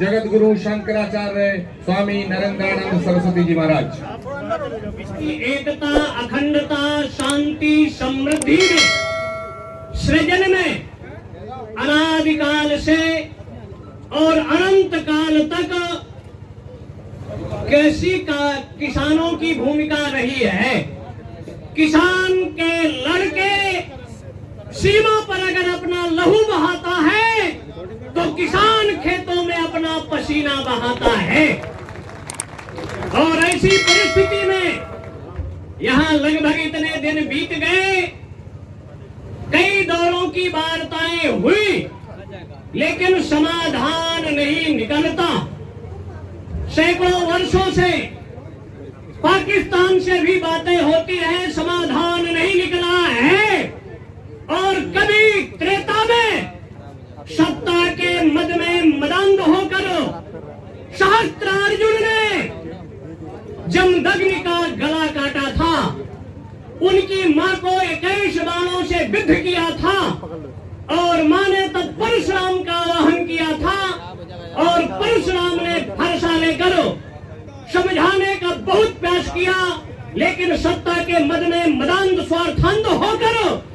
जगत गुरु शंकराचार्य स्वामी नरेंद्रानंद सरस्वती जी महाराज। एकता, अखंडता, शांति, समृद्धि में, सृजन में अनादिकाल से और अनंत काल तक कैसी किसानों की भूमिका रही है। किसान के लड़के सीमा पर अगर अपना लहू बहाता है तो किसान खेतों में अपना पसीना बहाता है। और ऐसी परिस्थिति में यहाँ लगभग इतने दिन बीत गए, कई दौरों की वार्ताएं हुई, लेकिन समाधान नहीं निकलता। सैकड़ों वर्षों से पाकिस्तान से भी बातें होती हैं, समाधान नहीं निकला है। और कभी त्रेता में सत्ता के मद में मदांध होकर सहस्त्रार्जुन ने जमदग्नि का गला काटा था, उनकी मां को 21 बाणों से विद्ध किया था, और मां ने तब परशुराम का आवाहन किया था, और परशुराम ने फरसा लेकर समझाने का बहुत प्रयास किया, लेकिन सत्ता के मद में मदांध स्वार्थांध होकर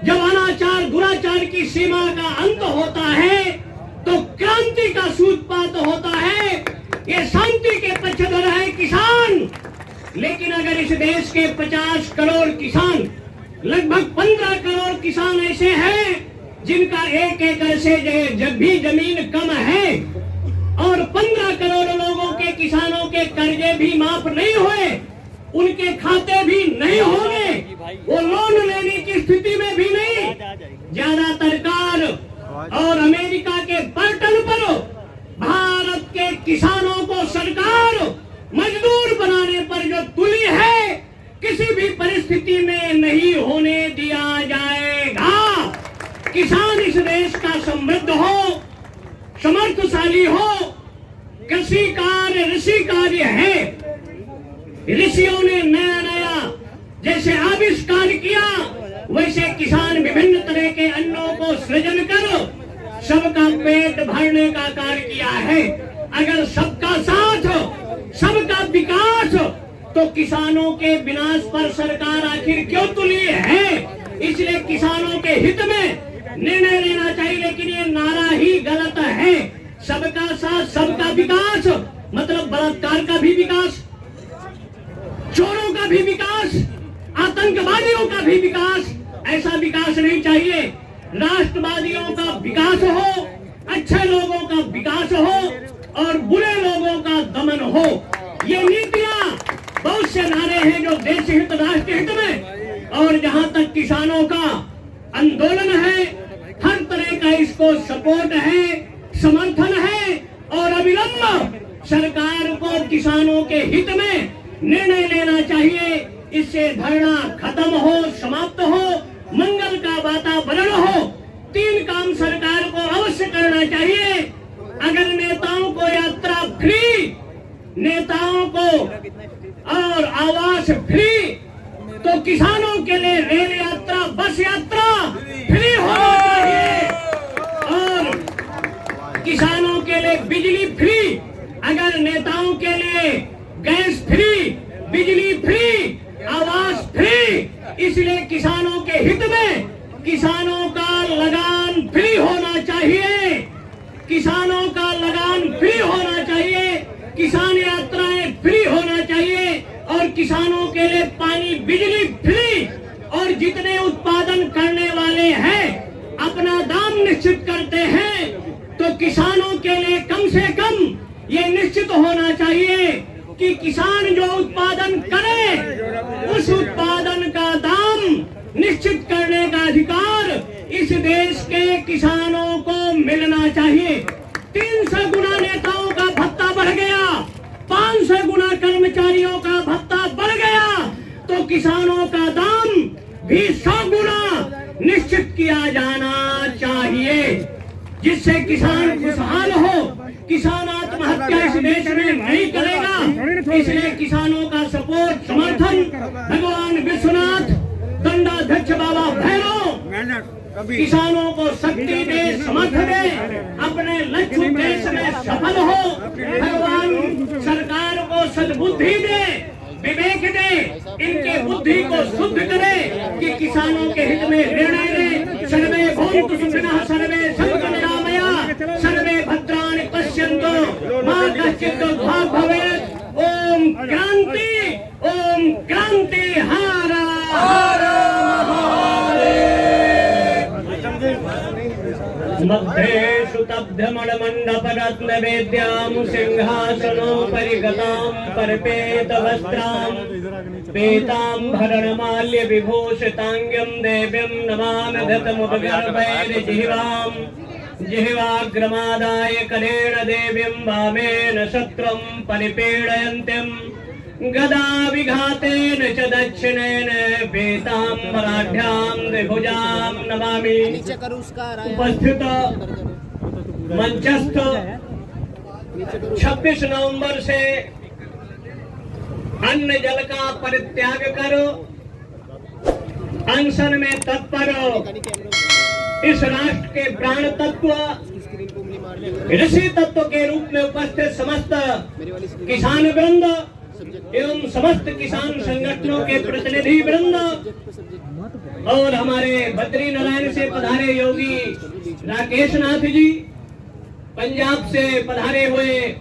जब अनाचार दुराचार की सीमा का अंत होता है तो क्रांति का सूत्रपात होता है। ये शांति के पक्षधर है किसान, लेकिन अगर इस देश के 50 करोड़ किसान, लगभग 15 करोड़ किसान ऐसे हैं जिनका 1 एकड़ से जब भी जमीन कम है, और 15 करोड़ लोगों के किसानों के कर्जे भी माफ नहीं हुए, उनके खाते भी नहीं होंगे, वो लोन लेने की स्थिति में भी नहीं। ज्यादातर कार और अमेरिका के बर्तन पर भारत के किसानों को सरकार मजदूर बनाने पर जो तुली है, किसी भी परिस्थिति में नहीं होने दिया जाएगा। किसान इस देश का समृद्ध हो, समर्थशाली हो। कृषि कार्य ऋषि कार्य है। ऋषियों ने नया नया जैसे आविष्कार किया, वैसे किसान विभिन्न तरह के अन्नों को सृजन कर सबका पेट भरने का कार्य किया है। अगर सबका साथ, सबका विकास, तो किसानों के विनाश पर सरकार आखिर क्यों तुली है? इसलिए किसानों के हित में निर्णय लेना चाहिए, लेकिन ये नारा ही गलत है। सबका साथ, सबका विकास मतलब बलात्कार का भी विकास, चोरों का भी विकास, आतंकवादियों का भी विकास, ऐसा विकास नहीं चाहिए। राष्ट्रवादियों का विकास हो, अच्छे लोगों का विकास हो, और बुरे लोगों का दमन हो। ये नीतियां, बहुत से नारे हैं जो देश हित राष्ट्र हित में, और जहां तक किसानों का आंदोलन है, हर तरह का इसको सपोर्ट है, समर्थन है, और अविलंब सरकार को किसानों के हित में निर्णय लेना चाहिए। इससे धरना खत्म हो, समाप्त हो, मंगल का वातावरण हो। 3 काम सरकार को अवश्य करना चाहिए। अगर नेताओं को यात्रा फ्री, नेताओं को और आवास फ्री, तो किसानों के लिए रेल यात्रा, बस यात्रा फ्री होना चाहिए, और किसानों के लिए बिजली फ्री। अगर नेताओं के लिए गैस फ्री, बिजली फ्री, आवास फ्री, इसलिए किसानों के हित में किसानों का लगान फ्री होना चाहिए। किसानों का लगान फ्री होना चाहिए, किसान यात्राएं फ्री होना चाहिए, और किसानों के लिए पानी, बिजली फ्री। और जितने उत्पादन करने वाले हैं अपना दाम निश्चित करते हैं, तो किसानों के लिए कम से कम ये निश्चित होना चाहिए कि किसान जो उत्पादन करे, उस उत्पादन का दाम निश्चित करने का अधिकार इस देश के किसानों को मिलना चाहिए। 300 गुना नेताओं का भत्ता बढ़ गया, 500 गुना कर्मचारियों का भत्ता बढ़ गया, तो किसानों का दाम भी 100 गुना निश्चित किया जाना चाहिए, जिससे किसान खुशहाल हो। किसान आत्महत्या इस देश में नहीं करेगा, इसलिए किसानों का सपोर्ट, समर्थन भगवान विश्वनाथ, दंडाध्यक्ष बाबा भैरव किसानों को शक्ति दे, समर्थ दे, अपने लक्ष्य उद्देश्य इसमें सफल हो। भगवान सरकार को सद्बुद्धि दे, विवेक दे, इनके बुद्धि को शुद्ध करे कि किसानों के हित में निर्णय ले। सर्वे भवन्तु सुखिनः, सर्वे सन्तु निरामया, सर्वे भद्राणि पश्यन्तु मा कश्चित् दुःखभाग् भवेत्। ओम क्रांति, ओम क्रांति। हर हर मध्ये सुतब्धमणमण्डपरत्न वेद्यां सिंहासनोपरि गतां परपेतवस्त्रां पीताम्बरणमाल्य विभूषिताङ्ग्यं देवीं नमामि धतमुपगर्भैर्जिह्वाम् जिह्वाग्रमादाय करेण देवीं वामेन शत्रं परिपीडयन्तीं गदा विघातेन च दक्षिणेन पीताम्बराढ्यां द्विभुजां नमामि। उपस्थित मंचस्थ 26 नवंबर से अन्न जल का परित्याग करो, अनशन में तत्पर इस राष्ट्र के प्राण तत्व, ऋषि तत्व के रूप में उपस्थित समस्त किसान वृंद एवं समस्त किसान संगठनों के प्रतिनिधि वृंद और हमारे बद्री नारायण से पधारे योगी राकेश नाथ जी, पंजाब से पधारे हुए